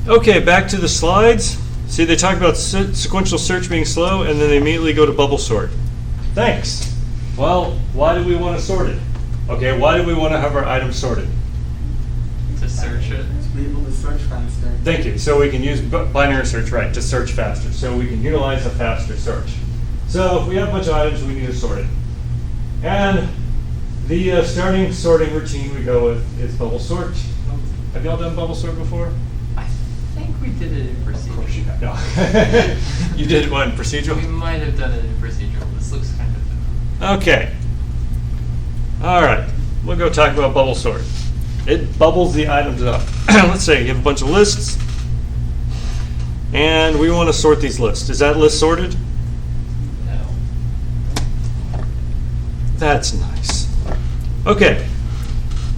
Okay, back to the slides. See, they talk about sequential search being slow, and then they immediately go to bubble sort. Thanks. Well, why do we want to sort it? Okay, why do we want to have our items sorted? To search it. To be able to search faster. Thank you. So we can use binary search, right, to search faster. So we can utilize a faster search. So if we have a bunch of items, we need to sort it. And the starting sorting routine we go with is bubble sort. Have y'all done bubble sort before? I think we did it in procedural. Of course you have. No. You did what, in procedural? We might have done it in procedural. This looks kind of different. Okay. All right. We'll go talk about bubble sort. It bubbles the items up. Let's say you have a bunch of lists, and we want to sort these lists. Is that list sorted? No. That's nice. Okay.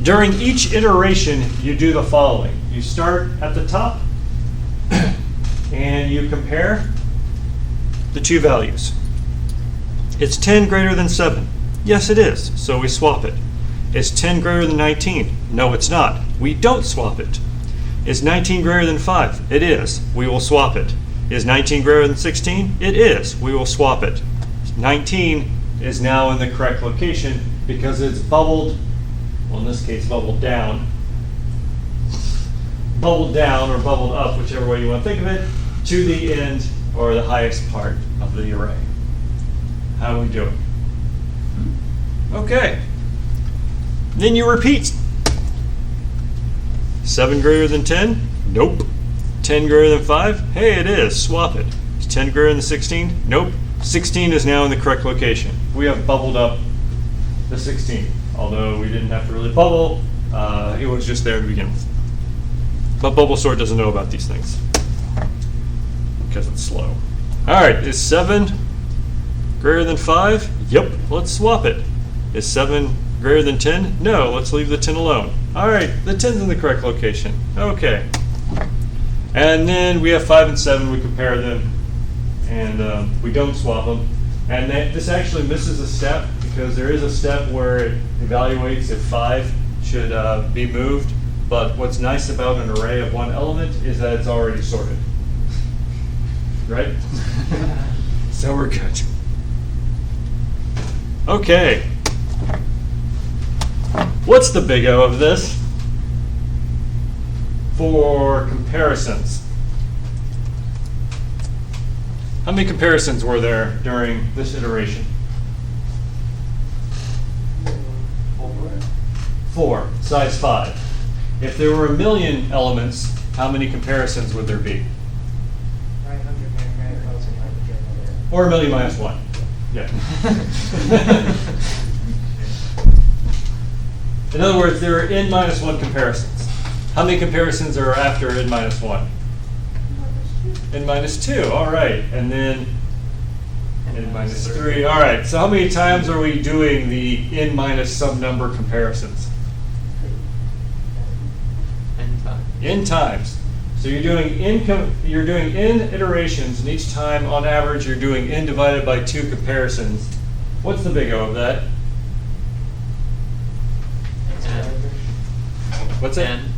During each iteration, you do the following. You start at the top, and you compare the two values. It's 10 greater than 7. Yes, it is. So we swap it. Is 10 greater than 19? No, it's not. We don't swap it. Is 19 greater than 5? It is. We will swap it. Is 19 greater than 16? It is. We will swap it. 19 is now in the correct location because it's bubbled, well, in this case, bubbled down or bubbled up, whichever way you want to think of it, to the end or the highest part of the array. How are we doing? Okay. Then you repeat. 7 greater than 10? Nope. 10 greater than 5? Hey, it is. Swap it. Is 10 greater than 16? Nope. 16 is now in the correct location. We have bubbled up the 16, although we didn't have to really bubble. It was just there to begin with. But bubble sort doesn't know about these things because it's slow. All right, is 7 greater than 5? Yep, let's swap it. Is 7 greater than 10? No, let's leave the 10 alone. All right, the 10's in the correct location. Okay. And then we have 5 and 7, we compare them, and we don't swap them. And this actually misses a step because there is a step where it evaluates if 5 should be moved. But what's nice about an array of one element is that it's already sorted. Right? So we're good. Okay. What's the big O of this? For comparisons. How many comparisons were there during this iteration? 4, size 5. If there were 1,000,000 elements, how many comparisons would there be? 900. Or 1,000,000 minus 1. Yeah. In other words, there are n minus 1 comparisons. How many comparisons are after n minus 1? N minus 2, all right. And then n minus 3, all right. So how many times are we doing the n minus some number comparisons? N times. So you're doing n iterations, and each time, on average, you're doing n divided by 2 comparisons. What's the big O of that? What's that? N.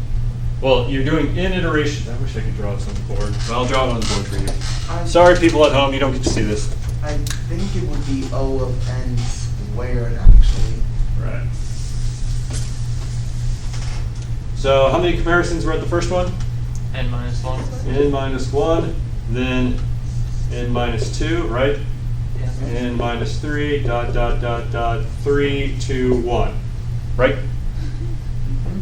Well, you're doing n iterations. I wish I could draw this on the board. Well, I'll draw it on the board for you. Sorry, people at home, you don't get to see this. I think it would be O of n squared, actually. Right. So how many comparisons were at the first one? N minus 1. N minus 1, then n minus 2, right? Yeah. N minus 3, ... 3, 2, 1, right? Mm-hmm.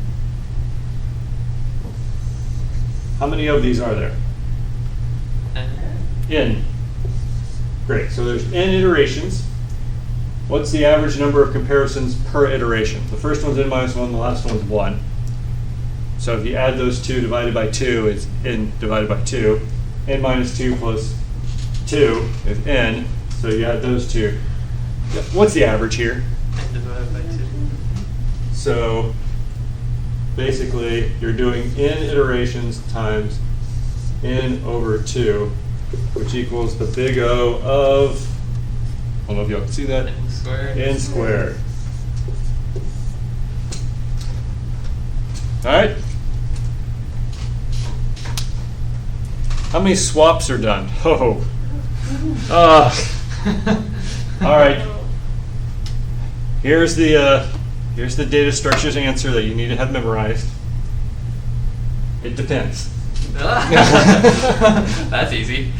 How many of these are there? N. N. Great, so there's n iterations. What's the average number of comparisons per iteration? The first one's n minus 1, the last one's 1. So if you add those two divided by 2, it's n divided by 2. N minus 2 plus 2 is n. So you add those two. What's the average here? N divided by 2. So basically, you're doing n iterations times n over 2, which equals the big O of, I don't know if y'all can see that, N squared. n squared. All right? How many swaps are done? Oh. All right. Here's the data structures answer that you need to have memorized. It depends. That's easy.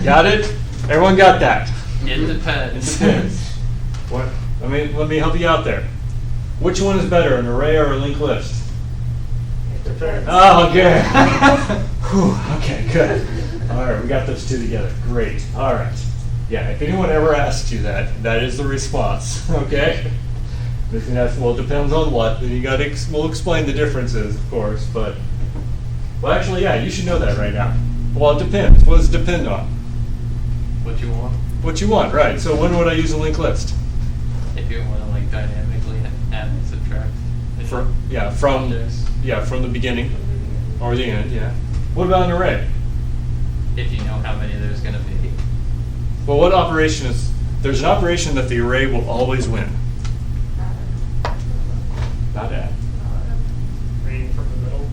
Got it? Everyone got that? It depends. It depends. What? Let me help you out there. Which one is better, an array or a linked list? It depends. Oh, good. Whew, okay, good. All right, we got those two together. Great. All right. Yeah, if anyone ever asks you that, that is the response. Okay. That's, well, it depends on what. Then you got to. We'll explain the differences, of course, but. Well, actually, yeah, you should know that right now. Well, it depends. What does it depend on? What you want. What you want, right? So when would I use a linked list? If you want to like dynamically add and subtract. From objects. from the beginning or the end. Yeah. What about an array? If you know how many there's going to be. Well, what operation is? There's an operation that the array will always win. Not add. Reading from the middle.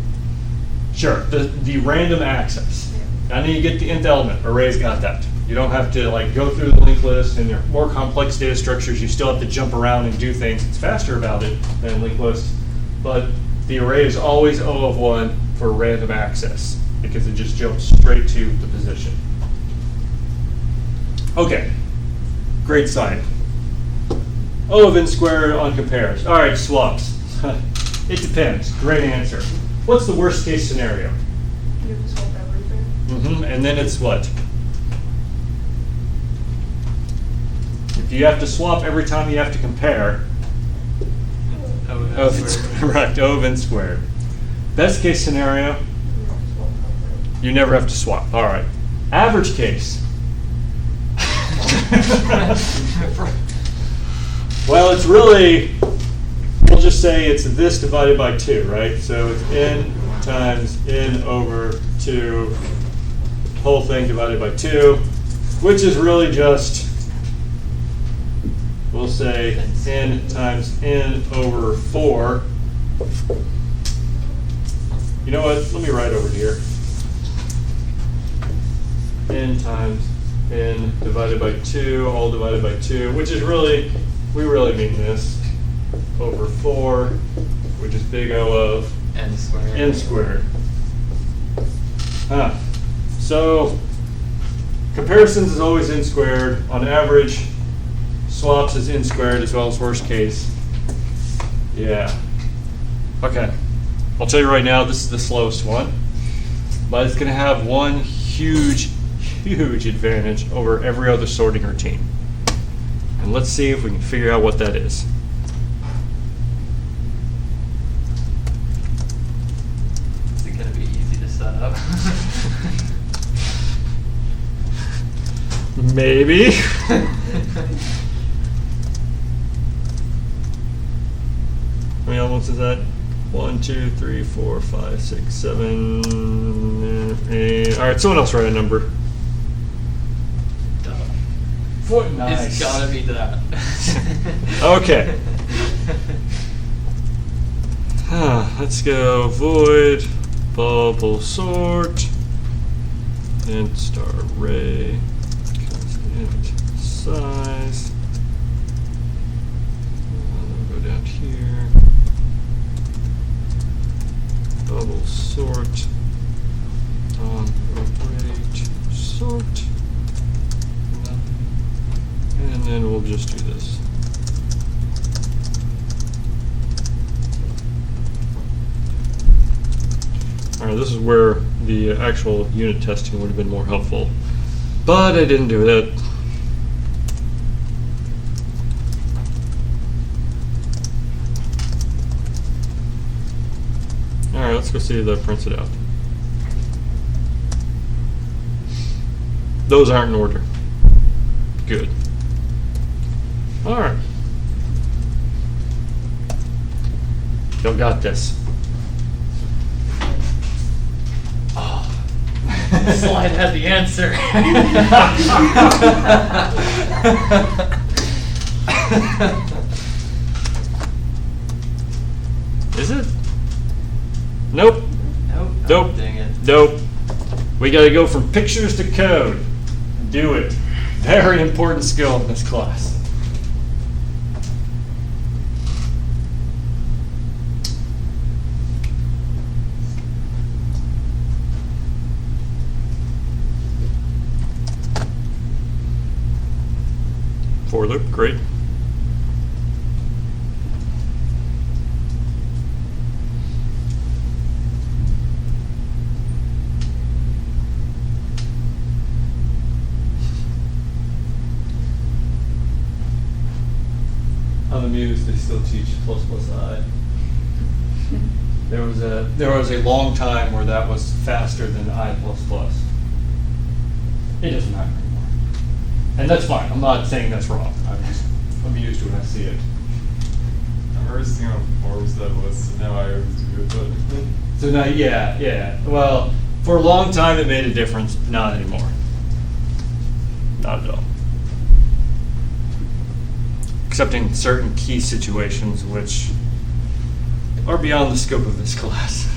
Sure, the random access. I need to get the nth element. Array's got that. You don't have to like go through the linked list, and they're more complex data structures. You still have to jump around and do things. It's faster about it than linked list, but the array is always O of 1 for random access because it just jumps straight to the position. Okay, great sign. O of n squared on compares. All right, swaps. It depends. Great answer. What's the worst case scenario? You have to swap everything. And then it's what? If you have to swap every time you have to compare, O of n squared. Right, O of n squared. Best case scenario, you never have to swap. All right. Average case. Well, it's really, we'll just say it's this divided by 2, right? So it's n times n over 2, whole thing divided by 2, which is really just, we'll say n times n over 4. You know what? Let me write over here. N times n divided by 2, all divided by 2, which is really, we really mean this, over 4, which is big O of N squared. n squared. So comparisons is always n squared. On average, swaps is n squared as well as worst case. Yeah. Okay. I'll tell you right now, this is the slowest one, but it's going to have one huge advantage over every other sorting routine. And let's see if we can figure out what that is. Is it going to be easy to set up? Maybe. How many elements is that? 1, 2, 3, 4, 5, 6, 7, 8. All right, someone else write a number. Nice. It's got to be that. Okay. Let's go void bubble sort int star array int size. Go down here. Bubble sort array to sort. And then we'll just do this. All right, this is where the actual unit testing would have been more helpful, but I didn't do it. All right, let's go see if that prints it out. Those aren't in order. Good. All right. Y'all got this. Oh, the slide had the answer. Is it? Nope. Nope. Nope. Oh, dang it. Nope. We got to go from pictures to code. Do it. Very important skill in this class. For loop, great. I'm amused they still teach ++I. There was a long time where that was faster than I++. It doesn't matter anymore. And that's fine. I'm not saying that's wrong. I'm just amused when I see it. I remember seeing on forums that was, so now I always do it, but So now, yeah. Well, for a long time it made a difference. Not anymore. Not at all. Except in certain key situations which are beyond the scope of this class.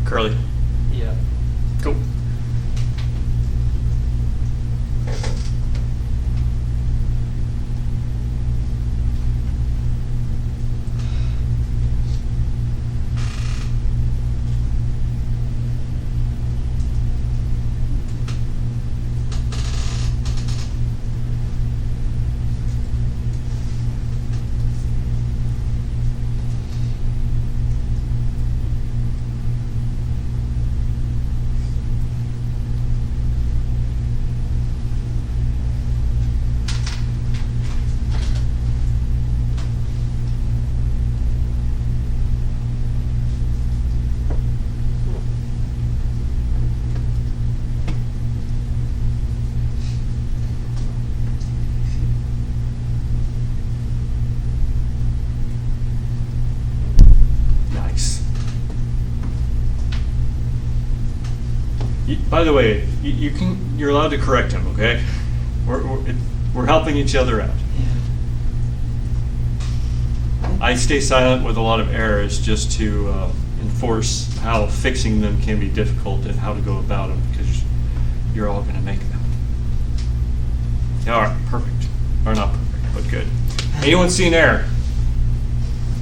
Curly. Yeah. Cool. Nice. By the way, you're allowed to correct him, okay? We're helping each other out. I stay silent with a lot of errors just to enforce how fixing them can be difficult and how to go about them, because you're all going to make them. All right, perfect. Or not perfect, but good. Anyone see an error?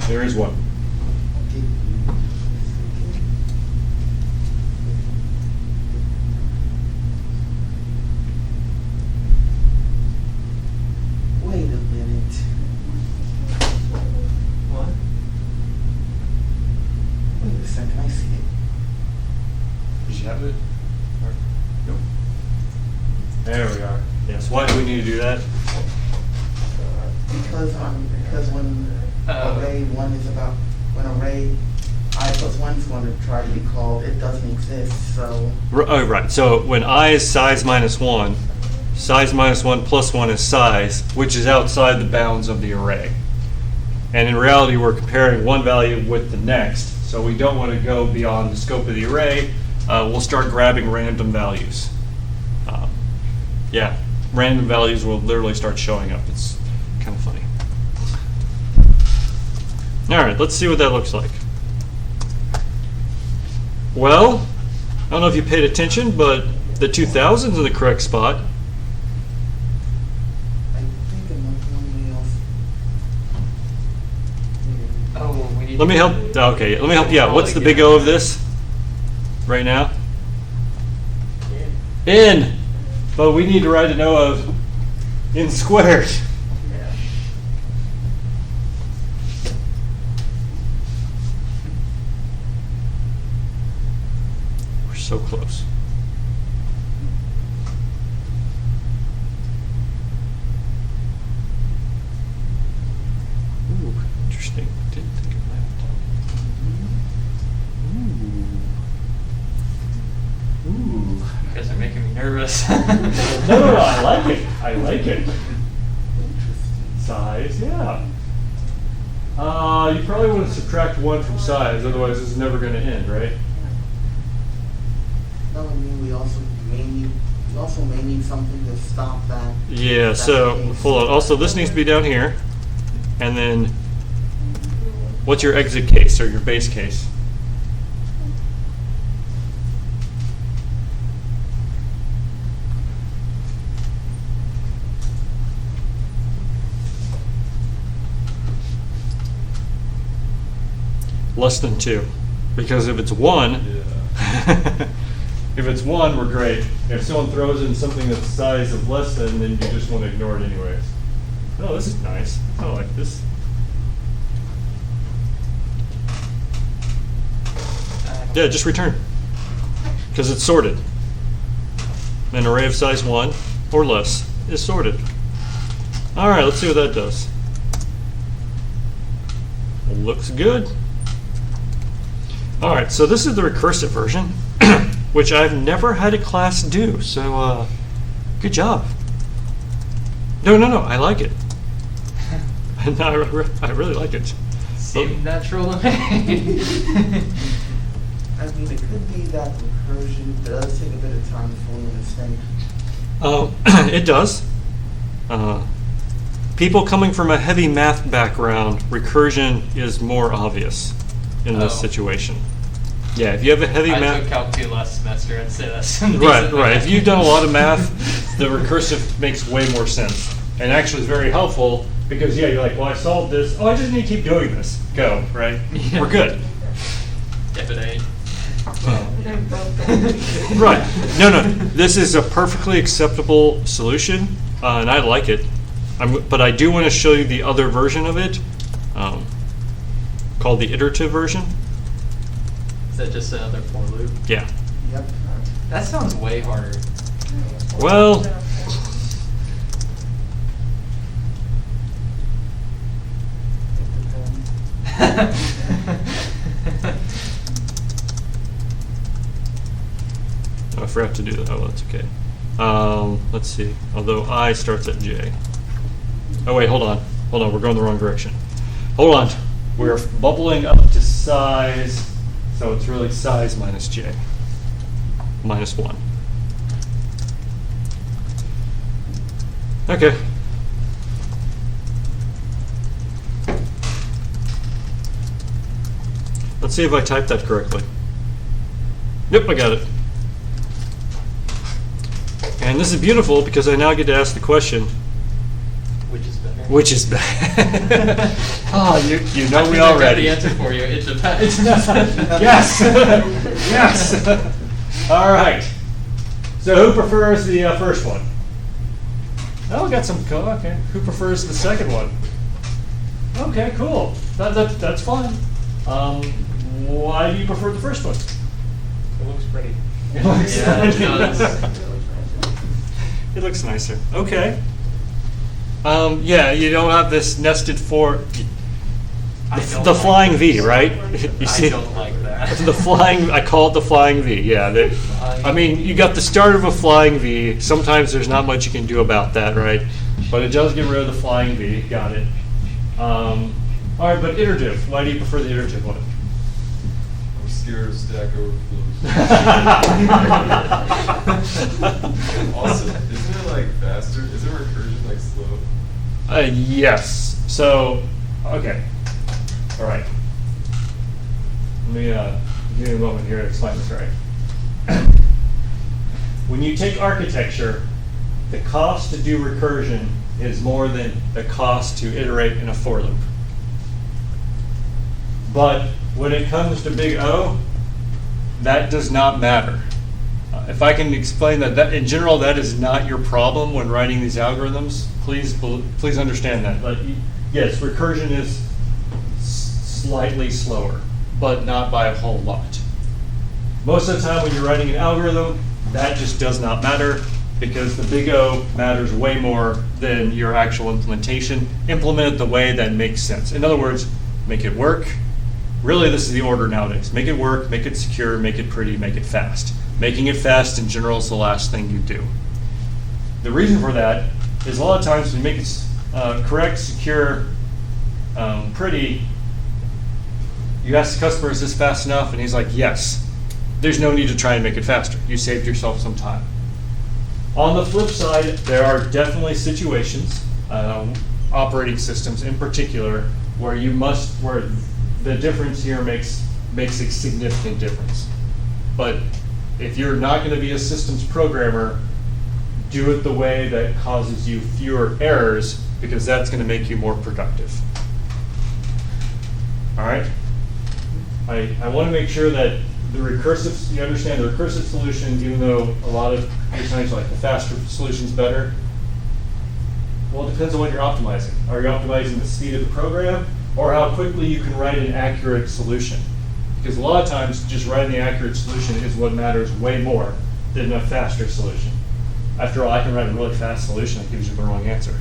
There is one. Wait a minute. What? Wait a second, I see it. Did you have it? Nope. There we are. Yes. Why do we need to do that? Because when array 1 is about, when array I+1 is going to try to be called, it doesn't exist, so. Oh, right. So when I is size minus 1, size minus 1 plus 1 is size, which is outside the bounds of the array. And in reality, we're comparing one value with the next, so we don't want to go beyond the scope of the array. We'll start grabbing random values. Yeah, random values will literally start showing up. It's kind of funny. All right, let's see what that looks like. Well, I don't know if you paid attention, but the 2000's in the correct spot. I think it might be else. Oh, we need. Let me help. Okay, let me help you out. What's the big O of this right now? In. But we need to write an O of in squared. Yeah. We're so close. Ooh, interesting. Didn't think of that. Ooh. Ooh. You guys are making me nervous. No, I like it. I like it. Size, yeah. You probably want to subtract 1 from size, otherwise this is never going to end, right? No, I mean, we also may need something to stop that. Yeah, that so, case. hold on. Also, this needs to be down here. And then, what's your exit case or your base case? Less than 2. Because if it's 1, Yeah. if it's 1, we're great. If someone throws in something that's the size of less than, then you just want to ignore it anyways. Oh, this is nice. I like this. Yeah, just return. Because it's sorted. An array of size 1 or less is sorted. All right, let's see what that does. Looks good. All right, so this is the recursive version, which I've never had a class do, so good job. No, I like it. I really like it. Seemed natural to me. I mean, it could be that recursion does take a bit of time to fully understand. It does. People coming from a heavy math background, recursion is more obvious in this Oh. situation. Yeah, if you have a heavy I math... took Calc 2 last semester and say that's Right. If you've done a lot of math, the recursive makes way more sense. And actually is very helpful because, yeah, you're like, well, I solved this. Oh, I just need to keep doing this. Go, right? Yeah. We're good. If it ain't. They're both going to be- Right. No. This is a perfectly acceptable solution, and I like it. But I do want to show you the other version of it, called the iterative version. Is that just another for loop? Yeah. Yep. That sounds way harder. Well, It depends. oh, I forgot to do that. Oh, that's okay. Let's see. Although I starts at J. Oh, wait, hold on. We're going the wrong direction. Hold on. We're bubbling up to size, so it's really size minus J. Minus 1. Okay. Let's see if I typed that correctly. Yep, I got it. And this is beautiful because I now get to ask the question, Which is better? which is better? Oh, you know I me think I've got already. the answer for you. It depends. Yes. Yes. All right. So who prefers the first one? Oh, we got some. Okay. Who prefers the second one? Okay, cool. That's fine. Why do you prefer the first one? It looks pretty. It looks Yeah, it does. It looks nicer. Okay. Yeah, you don't have this nested for I don't the like flying V, this. right? You see, I don't like that. the flying. I call it the flying V. Yeah. I mean, you got the start of a flying V. Sometimes there's not much you can do about that, right? But it does get rid of the flying V. Got it. All right, but iterative. Why do you prefer the iterative one? I'm scared of Stack Overflows. Also, isn't it like faster? Isn't recursion like slow? Yes. So, okay. All right. Let me give you a moment here to explain this right. When you take architecture, the cost to do recursion is more than the cost to iterate in a for loop. But when it comes to big O, that does not matter. If I can explain that in general, that is not your problem when writing these algorithms. Please understand that. Like, yes, recursion is slightly slower, but not by a whole lot. Most of the time when you're writing an algorithm, that just does not matter because the big O matters way more than your actual implementation. Implement it the way that makes sense. In other words, make it work. Really, this is the order nowadays. Make it work, make it secure, make it pretty, make it fast. Making it fast in general is the last thing you do. The reason for that is a lot of times we make it correct, secure, pretty, you ask the customer, is this fast enough? And he's like, yes. There's no need to try and make it faster. You saved yourself some time. On the flip side, there are definitely situations, operating systems in particular, where the difference here makes a significant difference. But if you're not going to be a systems programmer, do it the way that causes you fewer errors, because that's going to make you more productive. All right? I want to make sure that you understand the recursive solution, even though a lot of your times like the faster solution's better. Well, it depends on what you're optimizing. Are you optimizing the speed of the program, or how quickly you can write an accurate solution? Because a lot of times, just writing the accurate solution is what matters way more than a faster solution. After all, I can write a really fast solution that gives you the wrong answer.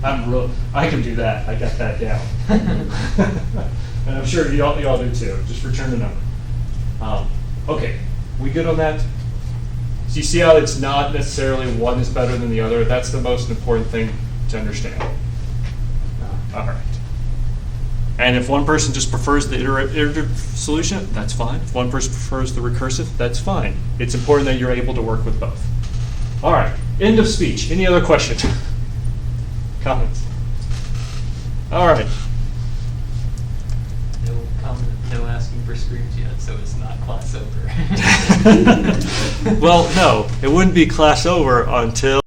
I can do that. I got that down. And I'm sure y'all do too. Just return the number. Okay, we good on that? So you see how it's not necessarily one is better than the other. That's the most important thing to understand. All right. And if one person just prefers the iterative solution, that's fine. If one person prefers the recursive, that's fine. It's important that you're able to work with both. All right, end of speech. Any other questions? Comments? All right. No comment, no asking for screens yet, so it's not class over. Well, no, it wouldn't be class over until